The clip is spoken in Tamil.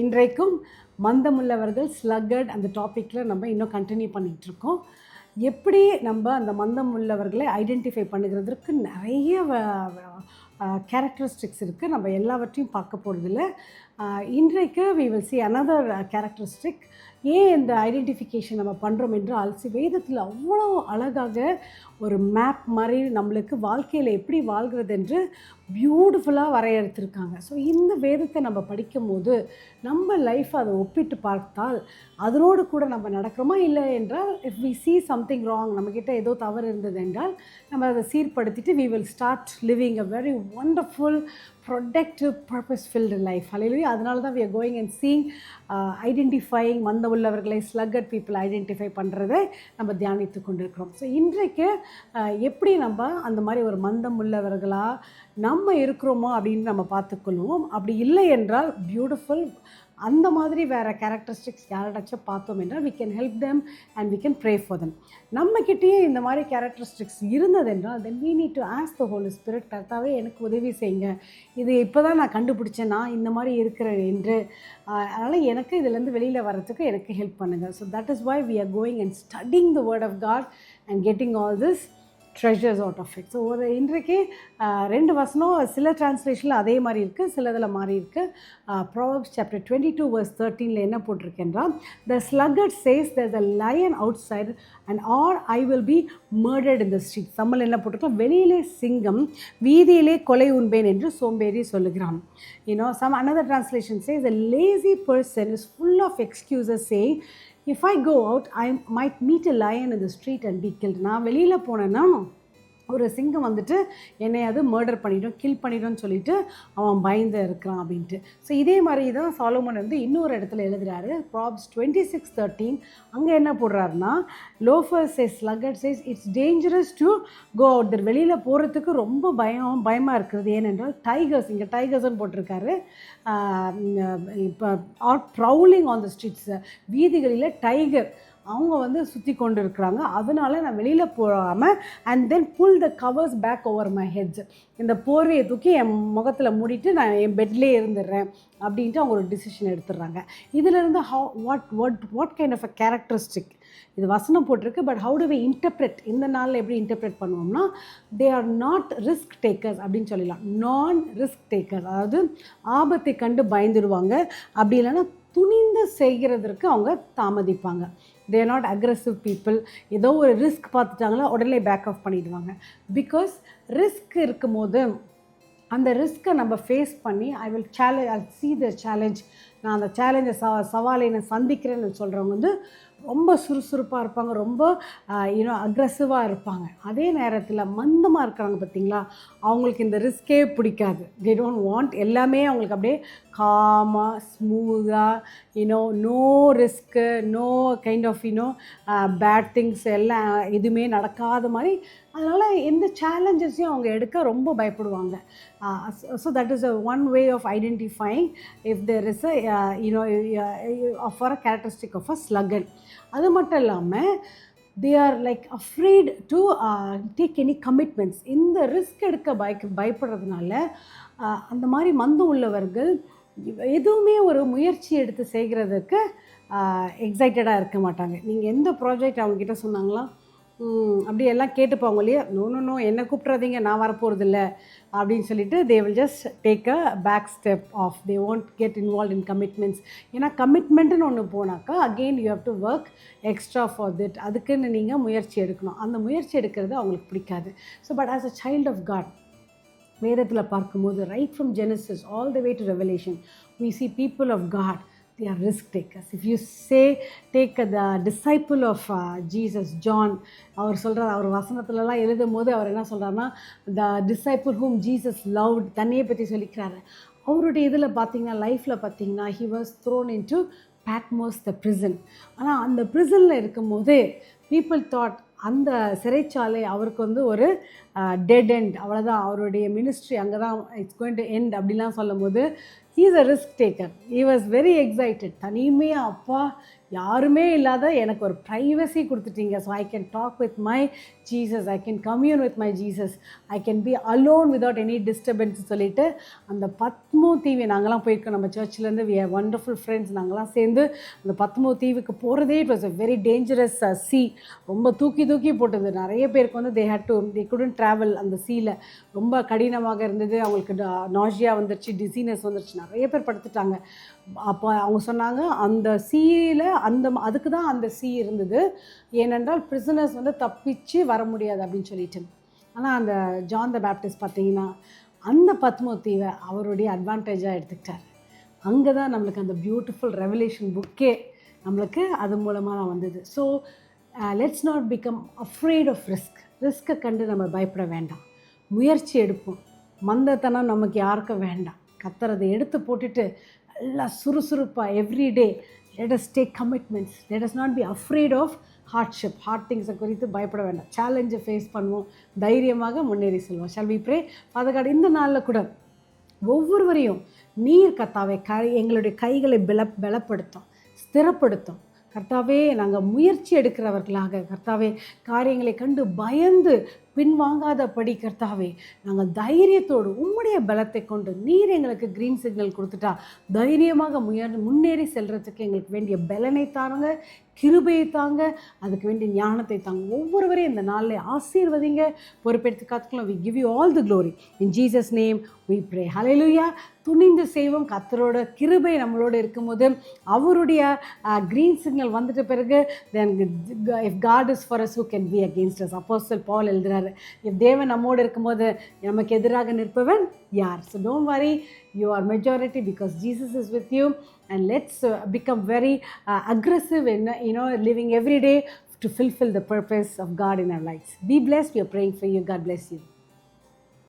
இன்றைக்கும் மந்தமுள்ளவர்கள் ஸ்லக்கட் அந்த டாப்பிக்கில் நம்ம இன்னும் கண்டினியூ பண்ணிகிட்ருக்கோம். எப்படி நம்ம அந்த மந்தம் உள்ளவர்களை ஐடென்டிஃபை பண்ணுகிறதுக்கு நிறைய கேரக்டரிஸ்டிக்ஸ் இருக்குது. நம்ம எல்லாவற்றையும் பார்க்க போகிறதில்ல. இன்றைக்கு we will see another characteristic. ஏன் இந்த ஐடென்டிஃபிகேஷன் நம்ம பண்ணுறோம் என்றால், வேதத்தில் அவ்வளோ அழகாக ஒரு மேப் மாதிரி நம்மளுக்கு வாழ்க்கையில் எப்படி வாழ்கிறது என்று பியூட்டிஃபுல்லாக வரையறுத்திருக்காங்க. ஸோ இந்த வேதத்தை நம்ம படிக்கும்போது நம்ம லைஃப் அதை ஒப்பிட்டு பார்த்தால் அதனோடு கூட நம்ம நடக்கிறோமா இல்லை என்றால், if we see something wrong, நம்மக்கிட்ட ஏதோ தவறு இருந்தது என்றால் நம்ம அதை சீர்படுத்திட்டு we will start living a very wonderful productive purpose filled life. Hallelujah. அதனால தான் we are going and seeing identifying மந்த உள்ளவர்களை ஸ்லக்கட் பீப்புள் ஐடென்டிஃபை பண்ணுறதை நம்ம தியானித்து கொண்டிருக்கிறோம். ஸோ இன்றைக்கு எப்படி நம்ம அந்த மாதிரி ஒரு மந்தம் உள்ளவர்களாக நம்ம இருக்கிறோமோ அப்படின்னு நம்ம பார்த்துக்கொள்வோம். அப்படி இல்லை என்றால் பியூட்டிஃபுல் அந்த மாதிரி வேறு கேரக்டரிஸ்டிக்ஸ் யாராச்சும் பார்த்தோம் என்றால் we can help them and we can pray for them. நம்மக்கிட்டேயே இந்த மாதிரி characteristics இருந்ததென்றால் then we need to ask the Holy Spirit, கர்த்தாவே எனக்கு உதவி செய்யுங்க, இது இப்போ தான் நான் கண்டுபிடிச்சேன் நான் இந்த மாதிரி இருக்கிறேன் என்று, அதனால் எனக்கு இதிலேருந்து வெளியில் வர்றதுக்கு எனக்கு ஹெல்ப் பண்ணுங்கள். So that is why we are going and studying the word of God and getting all this treasures out of it. So ஒரு இன்றைக்கு ரெண்டு வசனம் சில டிரான்ஸ்லேஷனில் அதே மாதிரி இருக்குது, சிலதில் மாறி இருக்குது. ப்ராவர்ப்ஸ் சாப்டர் 22 verse 13 என்ன போட்டிருக்கேன்றால், த ஸ்லக்கட் chase there's a lion outside and or I will be murdered in the street. Tamil என்ன போட்டிருக்கோம், வெளியிலே சிங்கம் வீதியிலே கொலை உண்பேன் என்று சோம்பேறி சொல்லுகிறான். Some another translation says a lazy person is full of excuses saying, if I go out, I might meet a lion in the street and be killed. நான் வெளியில் போனேன்னா ஒரு சிங்கம் வந்துட்டு என்னை அது மர்டர் பண்ணிடும், கில் பண்ணிடும்னு சொல்லிட்டு அவன் பயந்து இருக்கிறான் அப்படின்ட்டு. ஸோ இதே மாதிரி தான் சாலோமன் வந்து இன்னொரு இடத்துல எழுதுகிறாரு. ப்ராப்ஸ் 26:13 அங்கே என்ன போடுறாருன்னா, loafer says sluggard says it's dangerous to go out. வெளியில் போகிறதுக்கு ரொம்ப பயமாக இருக்கிறது. ஏனென்றால் டைகர்ஸ், இங்கே டைகர்ஸ்ன்னு போட்டிருக்காரு, இப்போ are prowling on the streets, வீதிகளில் டைகர் அவங்க வந்து சுற்றி கொண்டு இருக்கிறாங்க, அதனால நான் வெளியில் போகாமல் and then pull the covers back over my heads, இந்த போர்வையை தூக்கி என் முகத்தில் மூடிட்டு நான் என் பெட்லேயே இருந்துடுறேன் அப்படின்ட்டு அவங்க ஒரு டிசிஷன் எடுத்துடுறாங்க. இதிலிருந்து what kind of a characteristic இது வசனம் போட்டிருக்கு. But how do we interpret, இந்த நாளில் எப்படி இன்டர்பிரட் பண்ணுவோம்னா, they are not risk takers அப்படின்னு சொல்லலாம். நான் ரிஸ்க் டேக்கர்ஸ், அதாவது ஆபத்தை கண்டு பயந்துடுவாங்க, அப்படி இல்லைன்னா துணிந்து செய்கிறதற்கு அவங்க தாமதிப்பாங்க. They are not aggressive people. ஏதோ ஒரு ரிஸ்க் பார்த்துட்டாங்களா உடனே பேக் ஆஃப் பண்ணிவிடுவாங்க. பிகாஸ் ரிஸ்க் இருக்கும் போது அந்த ரிஸ்க்கை நம்ம ஃபேஸ் பண்ணி ஐ see the challenge, நான் அந்த சேலஞ்சை சவாலை நான் சந்திக்கிறேன்னு சொல்கிறவங்க வந்து ரொம்ப சுறுசுறுப்பாக இருப்பாங்க, ரொம்ப அக்ரெசிவாக இருப்பாங்க. அதே நேரத்தில் மந்தமாக இருக்கிறாங்க பார்த்தீங்களா, அவங்களுக்கு இந்த ரிஸ்கே பிடிக்காது. தே டோன்ட் வாண்ட், எல்லாமே அவங்களுக்கு அப்படியே காமாக ஸ்மூத்தாக no risk, no kind of bad things எல்லாம் எதுவுமே நடக்காத மாதிரி. அதனால் எந்த சேலஞ்சஸையும் அவங்க எடுக்க ரொம்ப பயப்படுவாங்க. So that is one way of identifying if there is for a characteristic of a sluggard. அது மட்டும் இல்லாமல் they are like afraid to take any commitments. இந்த ரிஸ்க் எடுக்க பயப்படுறதுனால அந்த மாதிரி மந்தம் உள்ளவர்கள் எதுவுமே ஒரு முயற்சி எடுத்து செய்கிறதுக்கு எக்ஸைட்டடாக இருக்க மாட்டாங்க. நீங்கள் எந்த ப்ராஜெக்ட் அவங்கக்கிட்ட சொன்னாங்களா, அப்படி எல்லாம் கேட்டுப்பாங்க இல்லையா, நோ என்னை கூப்பிட்றாதீங்க, நான் வரப்போகிறதில்ல அப்படின்னு சொல்லிட்டு they will just take a back step off. They won't get involved in commitments. ஏன்னா கமிட்மெண்ட்டுன்னு ஒன்று போனாக்கா again you have to work extra for that. அதுக்குன்னு நீங்கள் முயற்சி எடுக்கணும். அந்த முயற்சி எடுக்கிறது அவங்களுக்கு பிடிக்காது. So but as a child of God, வேதத்தில் பார்க்கும்போது right from Genesis all the way to revelation we see people of God, they are risk takers. If you say take the disciple of Jesus, John, அவர் சொல்கிறார், அவர் வசனத்துலலாம் எழுதும் போது அவர் என்ன சொல்கிறாருன்னா, the disciple whom Jesus loved, தன்னையை பற்றி சொல்லிக்கிறாரு. அவருடைய இதில் பார்த்தீங்கன்னா, லைஃப்பில் பார்த்தீங்கன்னா, he was thrown into Patmos the prison. ஆனால் அந்த ப்ரிசனில் இருக்கும்போது people thought அந்த சிறைச்சாலை அவருக்கு வந்து ஒரு டெட் எண்ட், அவ்வளோதான், அவருடைய மினிஸ்ட்ரி அங்கே தான் இட்ஸ் கோயிங் டு எண்ட் அப்படிலாம் சொல்லும் போது he is a risk taker. He was very excited. தனிமையாக அப்பா யாருமே இல்லாத எனக்கு ஒரு ப்ரைவசி கொடுத்துட்டீங்க. So I can talk with my Jesus, I can commune with my Jesus, I can be alone without any disturbance சொல்லிட்டு அந்த பத்மோ தீவு நாங்கள்லாம் போயிருக்கோம். நம்ம சர்ச்லேருந்து வி ஆர் வண்டர்ஃபுல் ஃப்ரெண்ட்ஸ். நாங்கள்லாம் சேர்ந்து அந்த பத்மோ தீவுக்கு போகிறதே it was a very dangerous sea. ரொம்ப தூக்கி தூக்கி போட்டது. நிறைய பேருக்கு வந்து தே குடன்ட் ட்ராவல் அந்த சீல. ரொம்ப கடினமாக இருந்தது. அவங்களுக்கு நாஷியா வந்துருச்சு, டிசீனஸ் வந்துருச்சு, நிறைய பேர் படுத்துட்டாங்க. அப்போ அவங்க சொன்னாங்க அந்த சீல அதுக்கு தான் அந்த சீ இருந்தது, ஏனென்றால் பிரிசனர்ஸ் வந்து தப்பிச்சு வர முடியாது அப்படின்னு சொல்லிட்டு. ஆனால் அந்த ஜான் த பேப்டிஸ்ட் பார்த்தீங்கன்னா அந்த பத்மோ தீவை அவருடைய அட்வான்டேஜாக எடுத்துக்கிட்டார். அங்கே தான் நம்மளுக்கு அந்த பியூட்டிஃபுல் ரெவலேஷன் புக்கே நம்மளுக்கு அது மூலமாக வந்தது. So let's not become afraid of ரிஸ்க்கை கண்டு நம்ம பயப்பட வேண்டாம். முயற்சி எடுப்போம். மந்தத்தனம் நமக்கு யாருக்கும் வேண்டாம். கத்தரதை எடுத்து போட்டுட்டு நல்லா சுறுசுறுப்பாக everyday let us take commitments. Let us not be afraid of hard திங்ஸை குறித்து பயப்பட வேண்டாம். சேலஞ்சை ஃபேஸ் பண்ணுவோம், தைரியமாக முன்னேறி செல்வோம். Shall we pray? Father God, இந்த நாளில் கூட ஒவ்வொருவரையும் நீர் கர்த்தாவே எங்களுடைய கைகளை பலப்படுத்தும், ஸ்திரப்படுத்தும். கர்த்தாவே, நாங்கள் முயற்சி எடுக்கிறவர்களாக கர்த்தாவே, காரியங்களை கண்டு பயந்து பின்வாங்காதபடி கர்த்தாவே, நாங்கள் தைரியத்தோடு உம்முடைய பலத்தை கொண்டு நீர் எங்களுக்கு க்ரீன் சிக்னல் கொடுத்துட்டா தைரியமாக முன்னேறி செல்கிறதுக்கு எங்களுக்கு வேண்டிய பலனை தாங்க, கிருபையை தாங்க, அதுக்கு வேண்டிய ஞானத்தை தாங்க. ஒவ்வொருவரையும் இந்த நாளில் ஆசீர்வதிங்க, பொறுப்பெடுத்து காத்துக்கலாம். We give you all the glory in Jesus name we pray. Hallelujah. துணிந்து செய்வோம். கர்த்தரோட கிருபை நம்மளோடு இருக்கும்போது, அவருடைய க்ரீன் சிக்னல் வந்துட்ட பிறகு then if God is for us who can be against us. அப்போஸ்தலன் பவுல் எழுதுறாரு, இஃப் தேவன் நம்மோடு இருக்கும்போது நமக்கு எதிராக நிற்பவன் யார்? So don't worry, you are majority because Jesus is with you, and let's become very aggressive in living every day to fulfill the purpose of God in our lives. Be blessed. We are praying for you. God bless you.